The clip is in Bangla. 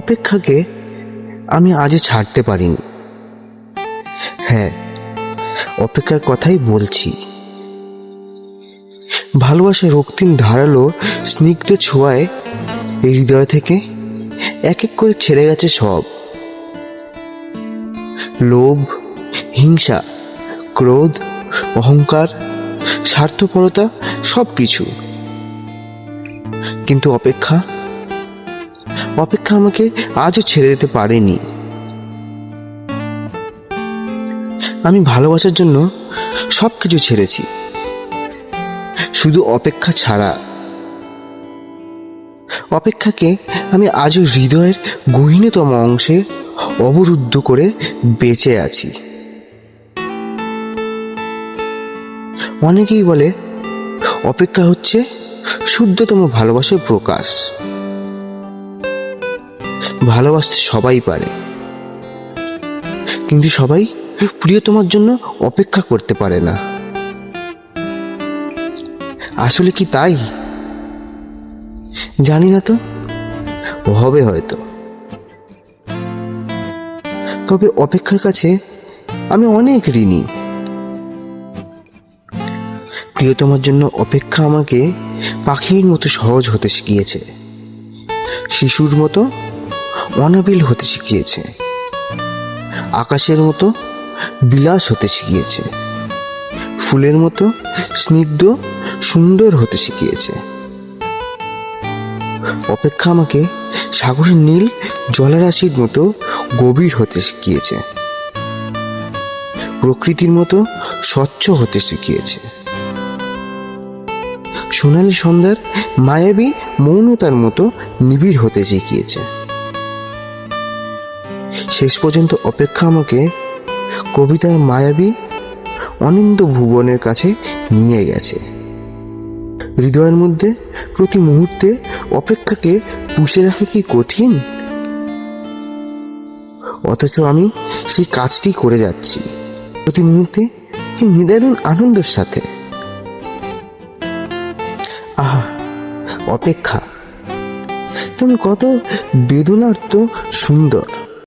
অপেক্ষাকে আমি আজও ছাড়তে পারিনি। হ্যাঁ, অপেক্ষার কথাই বলছি। ভালোবাসার রক্তিম ধারালো স্নিগ্ধ ছোঁয়ায় এই হৃদয় থেকে এক এক করে ছেড়ে গেছে সব লোভ, হিংসা, ক্রোধ, অহংকার, স্বার্থপরতা, সব কিছু। কিন্তু অপেক্ষা আমাকে আজও ছেড়ে দিতে পারেনি। আমি ভালোবাসার জন্য সব কিছু ছেড়েছি, শুধু অপেক্ষা ছাড়া। অপেক্ষাকে আমি আজও হৃদয়ের গহীনতম অংশে অবরুদ্ধ করে বেঁচে আছি। অনেকেই বলে অপেক্ষা হচ্ছে শুদ্ধতম ভালোবাসার প্রকাশ। ভালোবাসতে সবাই পারে, কিন্তু সবাই প্রিয়তমার জন্য অপেক্ষা করতে পারে না। আসলে কি তাই? জানি না, তো হবে হয়তো। তবে অপেক্ষার কাছে আমি অনেক ঋণী। প্রিয়তমার জন্য অপেক্ষা আমাকে পাখির মতো সহজ হতে শিখিয়েছে, শিশুর মতো অনাবিল হতে শিখিয়েছে, আকাশের মতো বিলাস হতে শিখিয়েছে, ফুলের মতো স্নিগ্ধ সুন্দর হতে শিখিয়েছে। অপেক্ষা আমাকে সাগরের নীল জলরাশির মতো গভীর হতে শিখিয়েছে, প্রকৃতির মতো স্বচ্ছ হতে শিখিয়েছে, সোনালী সন্ধ্যার মায়াবী মৌনতার মতো নিবিড় হতে শিখিয়েছে। শেষ পর্যন্ত অপেক্ষা আমাকে কবিতার মায়াবী অনিন্দ ভুবনের কাছে নিয়ে গেছে। হৃদয়ের মধ্যে প্রতি মুহূর্তে অপেক্ষাকে পুষে রাখা কি কঠিন? অথচ আমি সেই কাজটি করে যাচ্ছি প্রতি মুহূর্তে, কি নিদারুণ আনন্দের সাথে। আহা, অপেক্ষা, তুমি কত বেদনার্ত সুন্দর।